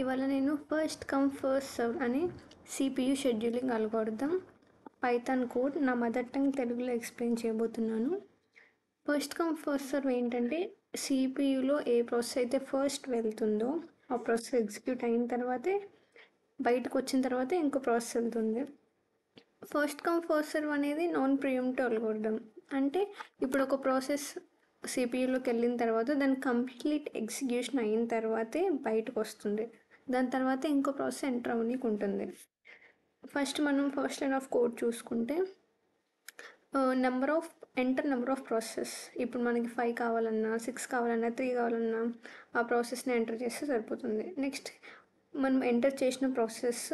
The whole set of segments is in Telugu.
ఇవాళ నేను ఫస్ట్ కమ్ ఫస్ట్ సర్వ్ అనే CPU scheduling algorithm Python code నా మదర్ టంగ్ తెలుగులో ఎక్స్ప్లెయిన్ చేయబోతున్నాను. ఫస్ట్ కమ్ ఫస్ట్ సర్వ్ ఏంటంటే సిపియులో ఏ ప్రాసెస్ అయితే ఫస్ట్ వెళ్తుందో ఆ ప్రాసెస్ ఎగ్జిక్యూట్ అయిన తర్వాతే బయటకు వచ్చిన తర్వాత ఇంకో ప్రాసెస్ వెళ్తుంది. ఫస్ట్ కమ్ ఫస్ట్ సర్వ్ అనేది నాన్ ప్రియంప్టివ్ అల్గోరిథం. అంటే ఇప్పుడు ఒక ప్రాసెస్ సిపియూలోకి వెళ్ళిన తర్వాత దాని కంప్లీట్ ఎగ్జిక్యూషన్ అయిన తర్వాతే బయటకు వస్తుంది. దాని తర్వాత ఇంకో ప్రాసెస్ ఎంటర్ అవ్వనీకి ఉంటుంది. ఫస్ట్ మనం ఫస్ట్ లైన్ ఆఫ్ కోడ్ చూసుకుంటే నెంబర్ ఆఫ్ ప్రాసెస్. ఇప్పుడు మనకి 5 కావాలన్నా 6 కావాలన్నా 3 కావాలన్నా ఆ ప్రాసెస్ని ఎంటర్ చేస్తే సరిపోతుంది. నెక్స్ట్ మనం ఎంటర్ చేసిన ప్రాసెస్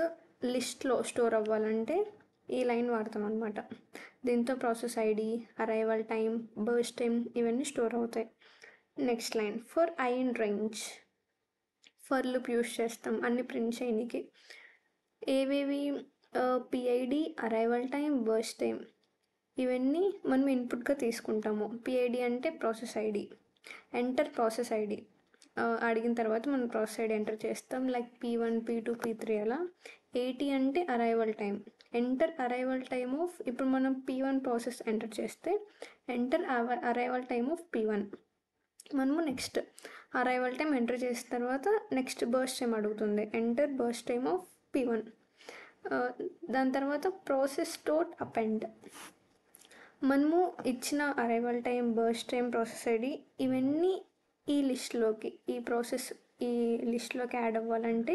లిస్ట్లో స్టోర్ అవ్వాలంటే ఈ లైన్ వాడతాం అనమాట. దీంతో process ID, arrival time, burst time ఇవన్నీ స్టోర్ అవుతాయి. Next line for I in range. For loop use చేస్తాం అన్ని ప్రింట్ చేయడానికి. ఏవేవి PID, arrival time, burst time ఇవన్నీ మనం ఇన్పుట్గా తీసుకుంటాము. పిఐడి అంటే process ID. Enter process ID అడిగిన తర్వాత మనం ప్రాసెస్ ఐడి ఎంటర్ చేస్తాం. లైక్ P1, P2, P3 అలా. 80 అంటే arrival time. Enter arrival time of, ఇప్పుడు మనం P1 ప్రాసెస్ ఎంటర్ చేస్తే enter arrival time of P1. మనము నెక్స్ట్ అరైవల్ టైం ఎంటర్ చేసిన తర్వాత నెక్స్ట్ బర్స్ట్ టైం అడుగుతుంది. Enter burst time of P1. దాని తర్వాత ప్రాసెస్ డాట్ అపెండ్. మనము ఇచ్చిన arrival time, burst time, process ID ఇవన్నీ ఈ లిస్ట్లోకి ఈ లిస్ట్లోకి యాడ్ అవ్వాలంటే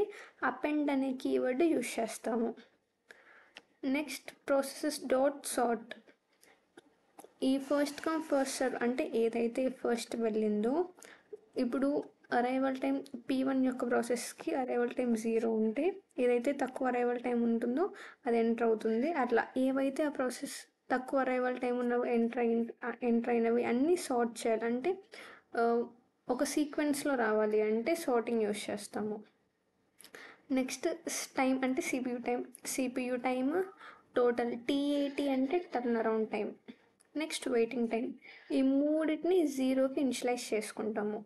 అపెండ్ అనే కీవర్డ్ యూస్ చేస్తాము. Next processes dot sort. ఈ ఫస్ట్ కమ్ ఫస్ట్ సర్వ్ అంటే ఏదైతే ఫస్ట్ వెళ్ళిందో, ఇప్పుడు అరైవల్ టైం P1 యొక్క ప్రాసెస్కి అరైవల్ టైం 0 ఉంటే ఏదైతే తక్కువ అరైవల్ టైం ఉంటుందో అది ఎంటర్ అవుతుంది. అట్లా ఏవైతే ఆ ప్రాసెస్ తక్కువ అరైవల్ టైం ఉన్నవి ఎంటర్ అయినవి అన్నీ సార్ట్ చేయాలంటే ఒక సీక్వెన్స్లో రావాలి అంటే సార్టింగ్ యూస్ చేస్తాము. నెక్స్ట్ టైం అంటే సిపియు టైమ్ టోటల్. T80 అంటే turn around time. Next waiting time. ఈ మూడింటిని 0కి ఇనిషియలైజ్ చేసుకుంటాము.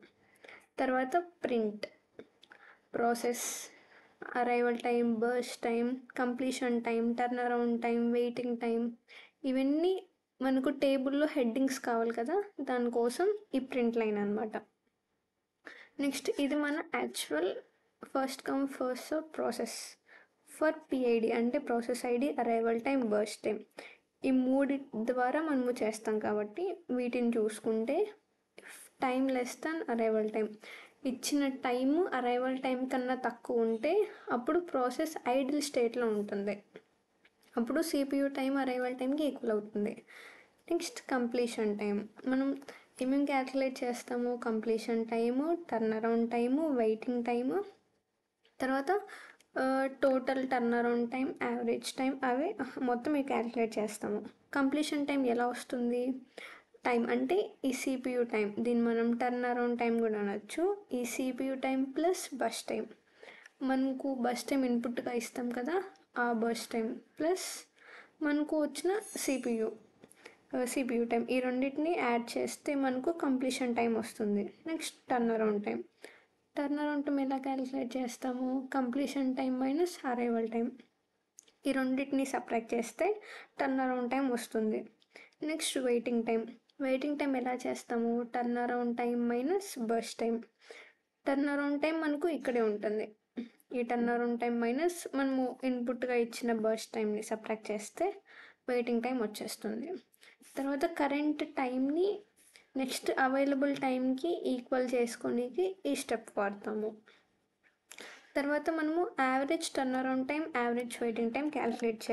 తర్వాత print. Process, arrival time, burst time, completion time, turn around time, waiting time ఇవన్నీ మనకు టేబుల్లో హెడ్డింగ్స్ కావాలి కదా, దానికోసం ఈ ప్రింట్ లైన్ అనమాట. నెక్స్ట్ ఇది మన actual first come first serve process. For PID అంటే process ID, arrival time, burst time ఈ మూడి ద్వారా మనము చేస్తాం కాబట్టి వీటిని చూసుకుంటే time less than arrival time. ఇచ్చిన టైము అరైవల్ టైం కన్నా తక్కువ ఉంటే అప్పుడు ప్రాసెస్ ఐడిల్ స్టేట్లో ఉంటుంది. అప్పుడు సిపియు టైం అరైవల్ టైంకి ఈక్వల్ అవుతుంది. Next completion time. మనం ఏమేమి క్యాలిక్యులేట్ చేస్తాము? Completion time, turnaround time, waiting time, తర్వాత total turn around time, average time అవి మొత్తం ఇవి క్యాలిక్యులేట్ చేస్తాము. కంప్లీషన్ టైం ఎలా వస్తుంది? టైం అంటే ఈ సిపియు టైం, దీన్ని మనం టర్న్ అరౌండ్ టైం కూడా అనొచ్చు. ఈ CPU time plus bus time, మనకు బస్ టైం ఇన్పుట్గా ఇస్తాం కదా, ఆ బస్ టైం ప్లస్ మనకు వచ్చిన సిపియు టైం ఈ రెండింటిని యాడ్ చేస్తే మనకు కంప్లీషన్ టైం వస్తుంది. Next turn around time. Turn around time ఎలా క్యాలిక్యులేట్ చేస్తాము? Completion time minus arrival time ఈ రెండింటిని సబ్ట్రాక్ట్ చేస్తే టర్న్ అరౌండ్ టైం వస్తుంది. Next waiting time. Waiting time ఎలా చేస్తాము? Turn around time minus burst time. Turn around time మనకు ఇక్కడే ఉంటుంది. ఈ టర్న్ అరౌండ్ టైం మైనస్ మనము ఇన్పుట్గా ఇచ్చిన బర్స్ట్ టైంని సబ్ట్రాక్ట్ చేస్తే వెయిటింగ్ టైం వచ్చేస్తుంది. తర్వాత కరెంట్ టైంని నెక్స్ట్ అవైలబుల్ టైంకి ఈక్వల్ చేసుకోనికి ఈ స్టెప్ వాడతాము. తర్వాత మనము average turn around time, average waiting time calculate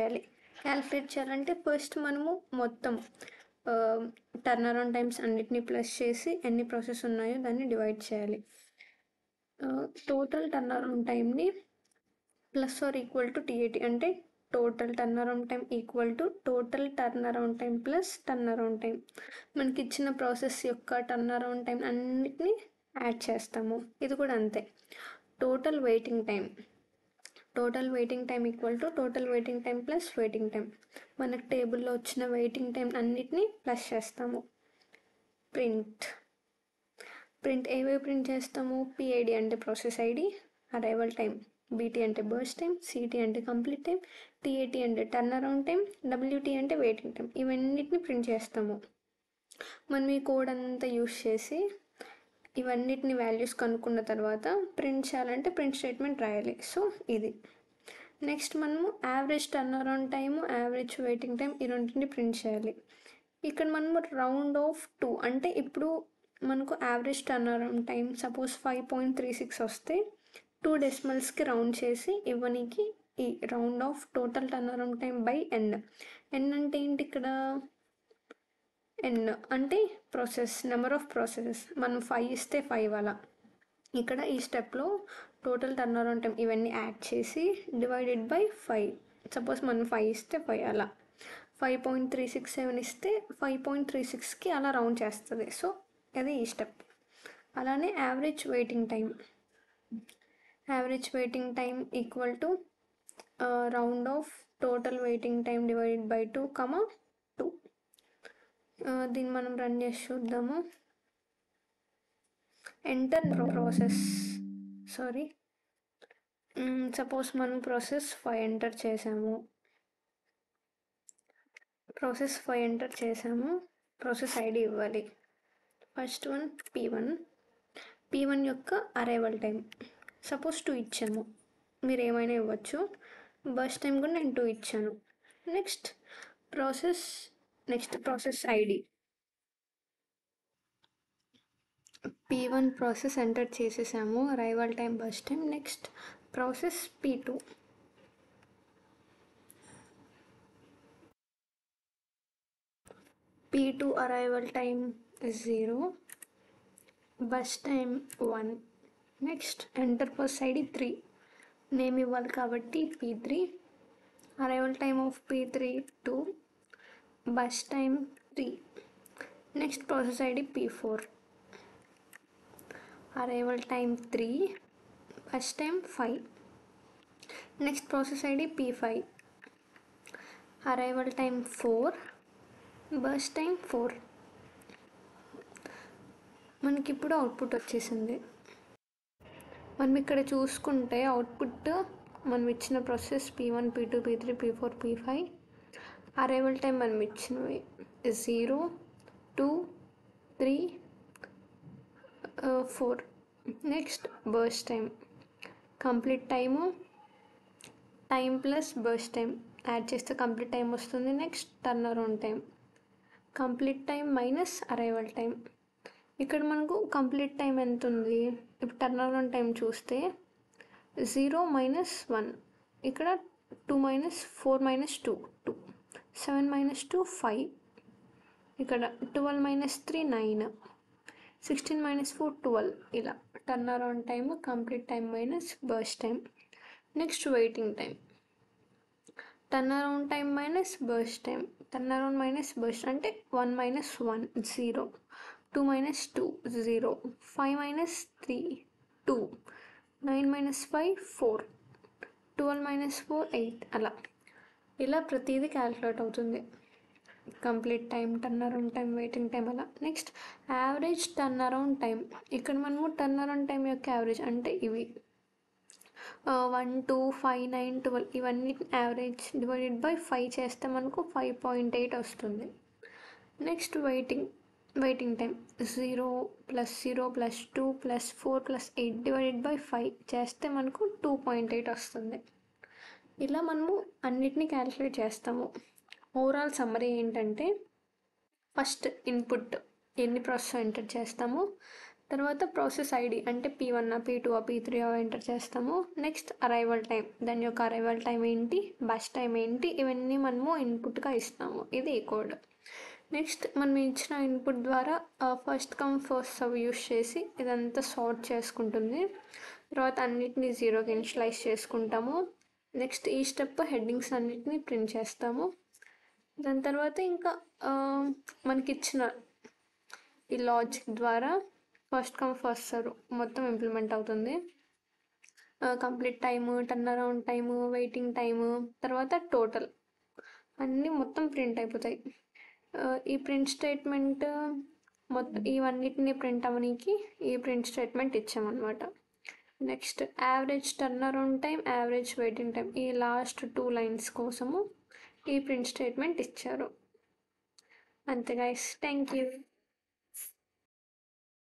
చేయాలంటే ఫస్ట్ మనము మొత్తం టర్న్ అరౌండ్ టైమ్స్ అన్నిటినీ ప్లస్ చేసి ఎన్ని ప్రాసెస్ ఉన్నాయో దాన్ని డివైడ్ చేయాలి. టోటల్ టర్న్ అరౌండ్ టైంని plus or equal to T80 అంటే total turn around time equal to total turn around time plus turn around time. మనకి ఇచ్చిన ప్రాసెస్ యొక్క టర్న్ అరౌండ్ టైం అన్నిటినీ యాడ్ చేస్తాము. ఇది కూడా అంతే. Total waiting time equal to total waiting time plus waiting time. మనకు టేబుల్లో వచ్చిన వెయిటింగ్ టైం అన్నిటినీ ప్లస్ చేస్తాము. ప్రింట్ ఏవేవి ప్రింట్ చేస్తాము? పిఐడి అంటే process ID, arrival time, BT అంటే బర్స్ట్ టైం, సిటీ అంటే కంప్లీట్ టైం, టీఏటీ అంటే టర్న్ అరౌండ్ టైం, డబ్ల్యూటీ అంటే వెయిటింగ్ టైం. ఇవన్నిటిని ప్రింట్ చేస్తాము. మనం ఈ కోడ్ అంతా యూస్ చేసి ఇవన్నిటిని వాల్యూస్ కనుక్కున్న తర్వాత ప్రింట్ చేయాలంటే ప్రింట్ స్టేట్మెంట్ రాయాలి. సో ఇది నెక్స్ట్ మనము average turn around time, average waiting time ఈ రెండింటిని ప్రింట్ చేయాలి. ఇక్కడ మనము రౌండ్ ఆఫ్ 2 అంటే ఇప్పుడు మనకు average turn around time suppose 5.36 వస్తే 2 డెసిమల్స్కి రౌండ్ చేసి ఇవ్వనికి ఈ round off total turn around time by N. N అంటే ఏంటి ఇక్కడ? ఎన్ అంటే ప్రాసెస్, నెంబర్ ఆఫ్ ప్రాసెసెస్. మనం 5 ఇస్తే 5 అలా. ఇక్కడ ఈ స్టెప్లో టోటల్ టర్న్ అరౌండ్ టైం ఇవన్నీ యాడ్ చేసి డివైడెడ్ బై 5. సపోజ్ మనం 5 ఇస్తే 5 అలా. 5.367 ఇస్తే 5.36కి అలా రౌండ్ చేస్తుంది. సో అది ఈ స్టెప్. అలానే average waiting time. Average waiting time equal to round off total waiting time divided by 2, 2. దీన్ని మనం రన్ చేసి చూద్దాము. ఎంటర్ ప్రాసెస్, సారీ, సపోజ్ మనం ప్రాసెస్ 5 ఎంటర్ చేసాము. ప్రాసెస్ 5 ఎంటర్ చేసాము. ప్రాసెస్ ఐడి ఇవ్వాలి. ఫస్ట్ వన్ P1 యొక్క అరైవల్ టైం సపోజ్ 2 ఇచ్చాము. మీరు ఏమైనా ఇవ్వచ్చు. బర్స్ట్ టైం కూడా నేను 2 ఇచ్చాను. Next process ID P1 process enter చేసేసాము. Arrival time, burst time. Next process P2 arrival time 0, burst time 1. Next enter process ID 3, name ఇవ్వాలి కాబట్టి P3. Arrival time of P3 2, burst time 3. Next process ID P4, arrival time 3, burst time 5. Next process ID P5, arrival time 4, burst time 4. మనకి ఇప్పుడు అవుట్పుట్ వచ్చేసింది. మనం ఇక్కడ చూసుకుంటే అవుట్పుట్ మనం ఇచ్చిన process P1, P2, P3, P4, P5. Arrival time మనం ఇచ్చినవి 0, 2, 3, 4. Next burst time, complete time, time plus burst time add చేస్తే కంప్లీట్ టైం వస్తుంది. Next turn around time, complete time minus arrival time. ఇక్కడ మనకు కంప్లీట్ టైం ఎంత ఉంది? ఇప్పుడు టర్న్ అరౌండ్ టైం చూస్తే 0 - 1. ఇక్కడ 2 - 4 - 2 2, 7 - 2 5. ఇక్కడ 12 - 3 9, 16 - 4 12. ఇలా turn around time, complete time minus burst time. Next waiting time, turn around time minus burst time. Turn around minus burst అంటే 1 - 1 0, 2 - 2 0, 5 - 3 2, 9 - 5 4, 12 - 4 8. అలా ఇలా ప్రతిదీ క్యాలిక్యులేట్ అవుతుంది. Complete time, turn around time, waiting time అలా. Next average turn around time. ఇక్కడ మనము టర్న్ అరౌండ్ టైం యొక్క యావరేజ్ అంటే ఇవి 1 2 5 9 12 ఇవన్నీ యావరేజ్ డివైడెడ్ బై 5 చేస్తే మనకు 5.8 వస్తుంది. Next waiting time 0 + 0 + 2 + 4 + 8 divided by 5 చేస్తే మనకు 2.8 వస్తుంది. ఇలా మనము అన్నిటినీ క్యాలిక్యులేట్ చేస్తాము. ఓవరాల్ సమ్మరీ ఏంటంటే ఫస్ట్ ఇన్పుట్ ఎన్ని ప్రాసెస్ ఎంటర్ చేస్తాము, తర్వాత ప్రాసెస్ ఐడి అంటే P1, P2, P3 ఎంటర్ చేస్తాము. నెక్స్ట్ అరైవల్ టైం, దాని యొక్క అరైవల్ టైం ఏంటి, బర్స్ట్ టైం ఏంటి, ఇవన్నీ మనము ఇన్పుట్గా ఇస్తాము. ఇది ఈ కోడ్. నెక్స్ట్ మనం ఇచ్చిన ఇన్పుట్ ద్వారా first come first serve use చేసి ఇదంతా సార్ట్ చేసుకుంటుంది. తర్వాత అన్నిటినీ 0కి ఇనిషియలైజ్ చేసుకుంటాము. నెక్స్ట్ ఈ స్టెప్ హెడ్డింగ్స్ అన్నిటినీ ప్రింట్ చేస్తాము. దాని తర్వాత ఇంకా మనకిచ్చిన ఈ లాజిక్ ద్వారా ఫస్ట్ కమ్ ఫస్ట్ సర్వ్ మొత్తం ఇంప్లిమెంట్ అవుతుంది. Complete time, turnaround time, waiting time, తర్వాత టోటల్ అన్నీ మొత్తం ప్రింట్ అయిపోతాయి. ఈ ప్రింట్ స్టేట్మెంట్ మొత్తం ఇవన్నిటిని ప్రింట్ అవ్వడానికి ఈ ప్రింట్ స్టేట్మెంట్ ఇచ్చామన్నమాట. Next average turnaround time, average waiting time, ఈ లాస్ట్ 2 లైన్స్ కోసము ఈ ప్రింట్ స్టేట్మెంట్ ఇచ్చారు. అంతే గైస్, థ్యాంక్ యూ.